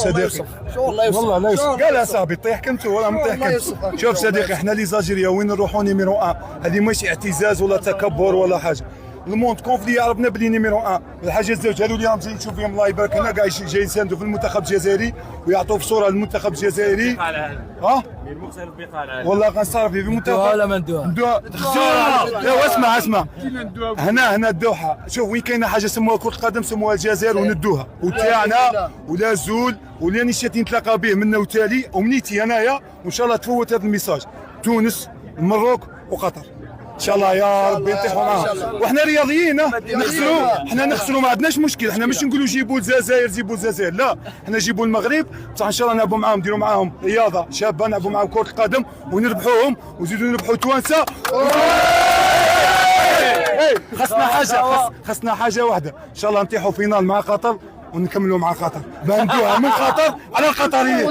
صديقي. والله لا يوصف. قال صاحبي طيح كنت ولا مطيح كنت. شوف صديقي احنا لي زاجيريا وين نروحوا نيميرو 1 هذه ماشي اعتزاز ولا تكبر ولا حاجه. الموند كونفلي عرفنا بلي نيميرو 1 الحاجه الزوج هذو اللي راهم جايين نشوف فيهم الله يبارك لنا كاع جايين يساندوا في المنتخب الجزائري ويعطوا في صوره للمنتخب الجزائري. ها والله غنصرف في المنتخب ولا ما ندوها لا اسمع هنا الدوحه شوف وين كاينه حاجه سموها كره القدم سموها الجزائر وندوها وتاعنا ولا زول ولاني شاتي نتلاقى به منا وتالي ومنيتي انايا وان شاء الله تفوت هذا الميساج. تونس المروك وقطر ان شاء الله يا ربي نطيحوا معاهم. وحنا رياضيين نخسروا ما عندناش مشكل. احنا مش نقولوا جيبوا الجزائر لا احنا نجيبوا المغرب بصح ان شاء الله نلعبوا معاهم نديروا معاهم رياضه شابه نلعبوا معاهم كره القدم ونربحوهم ونزيدوا نربحوا توانسه. خاصنا حاجه واحده ان شاء الله نطيحوا فينال مع قطر ونكملوا مع قطر بندوها من قطر على القطريين.